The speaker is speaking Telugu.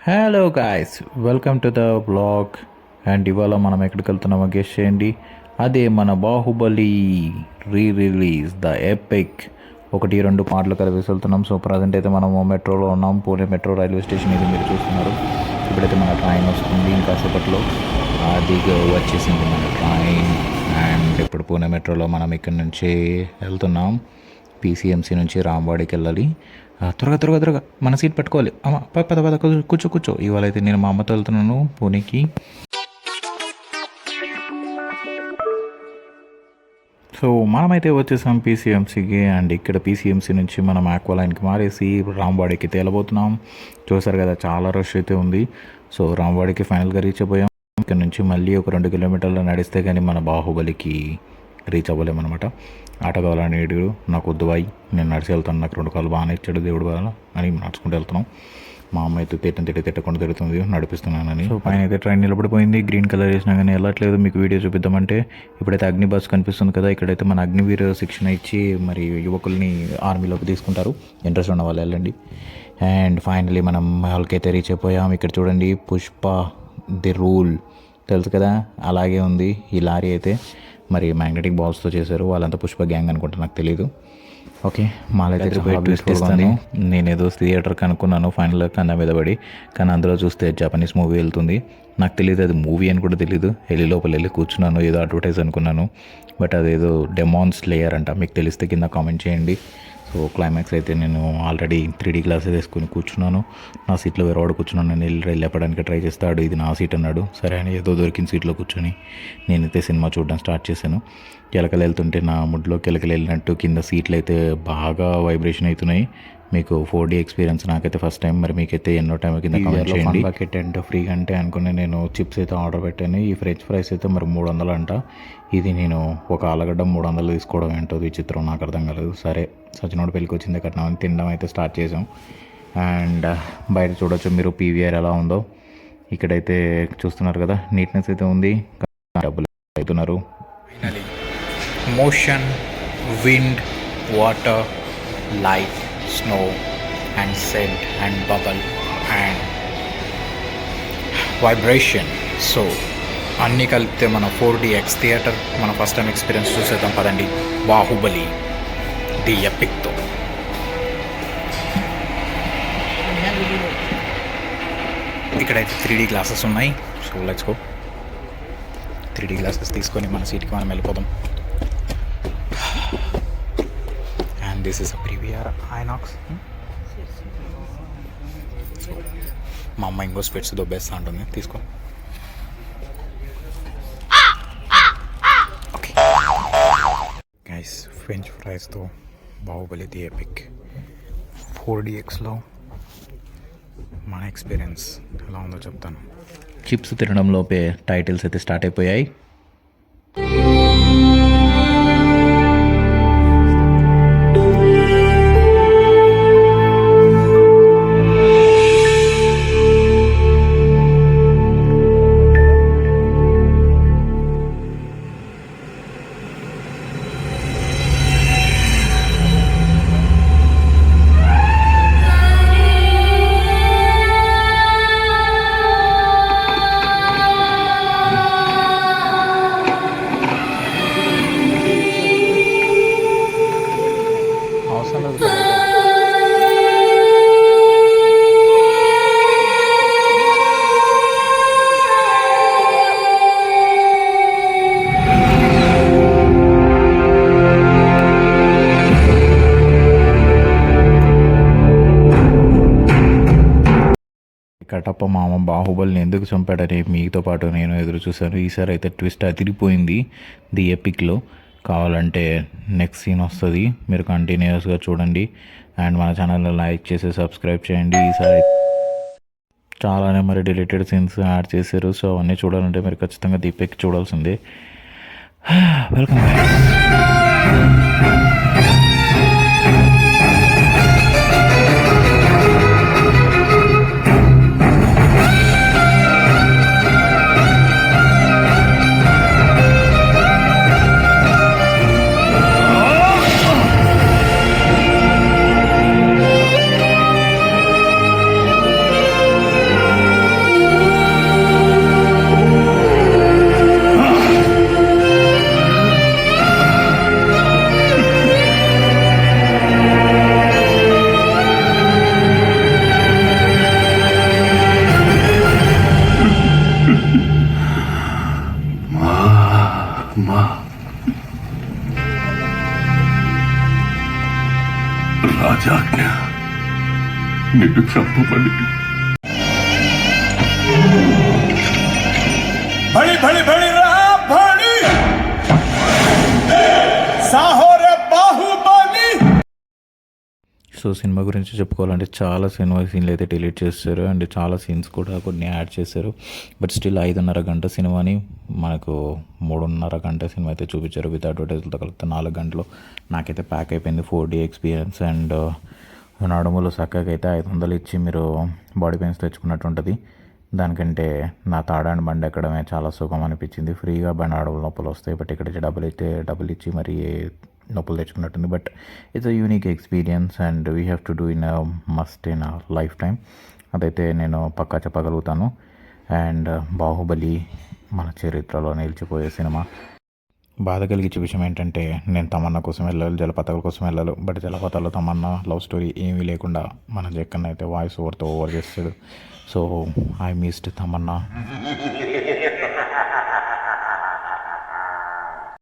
Hello guys, welcome to the blog. And ఇవాళ మనం ఎక్కడికి వెళ్తున్నామో గెస్ చేయండి. అదే మన బాహుబలి రిలీజ్ ద ఎపిక్ 1-2 పాటలు కలిపి వెళ్తున్నాం. సో ప్రజెంట్ అయితే మనము మెట్రోలో ఉన్నాం. పూణే మెట్రో రైల్వే స్టేషన్ ఇది మీరు చూస్తున్నారు. ఇప్పుడైతే మన ట్రైన్ వస్తుంది ఇంకాసేపట్లో. అది వచ్చేసింది మన ట్రైన్. అండ్ ఇప్పుడు పూణే మెట్రోలో మనం ఇక్కడ నుంచి వెళ్తున్నాం. పీసీఎంసీ నుంచి రాంవాడికి వెళ్ళాలి. త్వరగా త్వరగా త్వరగా మన సీట్ పట్టుకోవాలి. అమ్మ పద పద కూర్చో కూర్చో. ఇవాళ అయితే నేను మా అమ్మతో వెళ్తున్నాను పూణేకి. సో మనమైతే వచ్చేసాం పీసీఎంసీకి. అండ్ ఇక్కడ పీసీఎంసీ నుంచి మనం ఆక్వాలైన్కి మారేసి రాంవాడికి తేలబోతున్నాం. చూసారు కదా, చాలా రష్ అయితే ఉంది. సో రాంవాడికి ఫైనల్గా రీచ్ అయిపోయాం. ఇక్కడ నుంచి మళ్ళీ ఒక 2 కిలోమీటర్లు నడిస్తే కానీ మన బాహుబలికి రీచ్ అవ్వలేమన్నమాట. ఆట కావాలని ఏడు నాకు వద్దు బాయ్, నేను నడిచి వెళ్తాను, నాకు 2 కాళ్ళు బాగానే ఇచ్చాడు దేవుడు బాగా అని నడుచుకుంటూ వెళ్తున్నాం. మా అమ్మ అయితే తిట్టకుండా తిరుగుతుంది నడిపిస్తున్నానని. సో పైన అయితే ట్రైన్ నిలబడిపోయింది. గ్రీన్ కలర్ వేసినా కానీ వెళ్ళట్లేదు. మీకు వీడియో చూపిద్దామంటే ఇప్పుడైతే అగ్ని బస్ కనిపిస్తుంది కదా, ఇక్కడైతే మన అగ్నివీర్ శిక్షణ ఇచ్చి మరి యువకుల్ని ఆర్మీలోకి తీసుకుంటారు. ఇంట్రెస్ట్ ఉన్న వాళ్ళు వెళ్ళండి. అండ్ ఫైనలీ మనం వాళ్ళకైతే రీచ్ అయిపోయాం. ఇక్కడ చూడండి, పుష్ప ది రూల్ తెలుసు కదా, అలాగే ఉంది ఈ లారీ అయితే. మరి మ్యాగ్నెటిక్ బాల్స్తో చేశారు. వాళ్ళంతా పుష్ప గ్యాంగ్ అనుకుంటా, నాకు తెలీదు. ఓకే, మాలైతే ఇస్తాను. నేనేదో థియేటర్కి అనుకున్నాను ఫైనల్గా కన్నా మీద పడి, కానీ అందులో చూస్తే జపనీస్ మూవీ వెళ్తుంది. నాకు తెలియదు అది మూవీ అని కూడా తెలీదు. వెళ్ళి లోపల వెళ్ళి కూర్చున్నాను, ఏదో అడ్వర్టైజ్ అనుకున్నాను. బట్ అదేదో డెమాన్స్ లేయర్ అంట. మీకు తెలిస్తే కింద కామెంట్ చేయండి. సో క్లైమాక్స్ అయితే నేను ఆల్రెడీ 3D గ్లాసెస్ వేసుకుని కూర్చున్నాను. నా సీట్లో వేరేవాడు కూర్చున్నాను. నేను వెళ్ళి లేపడానికి ట్రై చేస్తాడు, ఇది నా సీట్ అన్నాడు. సరే అని ఏదో దొరికిన సీట్లో కూర్చొని నేనైతే సినిమా చూడడం స్టార్ట్ చేశాను. కిలకలు వెళ్తుంటే నా ముడ్లో కిలకలు వెళ్ళినట్టు కింద సీట్లు అయితే బాగా వైబ్రేషన్ అవుతున్నాయి. మీకు 4D ఎక్స్పీరియన్స్, నాకైతే ఫస్ట్ టైం. మరి మీకైతే ఎన్నో టైం కింద కామెంట్ చేయండి. బకెట్ అంటే ఫ్రీగా అంటే అనుకుని నేను చిప్స్ అయితే ఆర్డర్ పెట్టాను. ఈ ఫ్రెంచ్ ఫ్రైస్ అయితే మరి 300 అంట. ఇది నేను ఒక ఆలుగడ్డ 300 తీసుకోవడం ఏంటో విచిత్రం, నాకు అర్థం కాలేదు. సరే, సచినోడు పెళ్ళికి వచ్చింది కట్టినామని తినడం అయితే స్టార్ట్ చేసాం. అండ్ బయట చూడొచ్చు మీరు పీవీఆర్ ఎలా ఉందో. ఇక్కడైతే చూస్తున్నారు కదా, నీట్నెస్ అయితే ఉంది. డబ్బులు అవుతున్నారు. Motion, wind, water, light, snow and scent and bubble and vibration. So అన్నీ కలిపితే మన 4DX థియేటర్ మన ఫస్ట్ టైం ఎక్స్పీరియన్స్ చూసేద్దాం పదండి. బాహుబలి ది ఎపిక్తో. ఇక్కడైతే 3D గ్లాసెస్ ఉన్నాయి. So let's go. 3D glasses తీసుకొని మన సీట్కి మనం వెళ్ళిపోదాం. And this is a premiere INOX. మా అమ్మ ఇంకో స్పెట్స్ దొబ్బేస్తా ఉంటుంది, తీసుకో. ఓకే గైస్, ఫ్రెంచ్ ఫ్రైస్తో బాహుబలి ది ఎపిక్ 4DXలో మన ఎక్స్పీరియన్స్ ఎలా ఉందో చెప్తాను. చిప్స్ తినడంలోపే టైటిల్స్ అయితే స్టార్ట్ అయిపోయాయి. కటప్ప మామ బాహుబలిని ఎందుకు చంపాడని మీతో పాటు నేను ఎదురు చూశాను. ఈసారి అయితే ట్విస్ట్ అదిరిపోయింది ది ఎపిక్లో. కావాలంటే నెక్స్ట్ సీన్ వస్తుంది, మీరు కంటిన్యూస్గా చూడండి. అండ్ మన ఛానల్ని లైక్ చేసి సబ్స్క్రైబ్ చేయండి. ఈసారి చాలానే మరి డిలీటెడ్ సీన్స్ యాడ్ చేశారు. సో అవన్నీ చూడాలంటే మీరు ఖచ్చితంగా ది ఎపిక్ చూడాల్సిందే. వెల్కమ్. నిన్ను చంపమని. बड़ी बड़ी बड़ी राम बड़ी साहो रे बाहुबली। సో సినిమా గురించి చెప్పుకోవాలంటే చాలా సినిమా సీన్లు అయితే డిలీట్ చేస్తారు అండ్ చాలా సీన్స్ కూడా కొన్ని యాడ్ చేశారు. బట్ స్టిల్ 5.5 గంట సినిమాని మనకు 3.5 గంట సినిమా అయితే చూపించారు. విత్ అడ్వర్టైజ్లతో కలిపితే 4 గంటలు నాకైతే ప్యాక్ అయిపోయింది 4D ఎక్స్పీరియన్స్. అండ్ నడుములు చక్కగా అయితే 500 ఇచ్చి మీరు బాడీ పెయిన్స్ తెచ్చుకున్నట్టు ఉంటుంది. దానికంటే నా తాడాన్ని బండి ఎక్కడమే చాలా సుఖం అనిపించింది. ఫ్రీగా బండి ఆడవుల నొప్పులు వస్తాయి, బట్ ఇక్కడ డబ్బులు ఇచ్చి మరి నొప్పులు తెచ్చుకున్నట్టుంది. But it's a unique experience and we have to do in a must in a lifetime. అదైతే నేను పక్కా చెప్పగలుగుతాను. అండ్ బాహుబలి మన చరిత్రలో నిలిచిపోయే సినిమా. బాధ కలిగించే విషయం ఏంటంటే నేను తమన్నా కోసం వెళ్ళాలి, జలపాతాల కోసం వెళ్ళాలి. బట్ జలపాతాల్లో తమన్నా లవ్ స్టోరీ ఏమీ లేకుండా మన జక్కన్న అయితే వాయిస్ ఓవర్తో ఓవర్ చేస్తాడు. So I missed Tamannaah.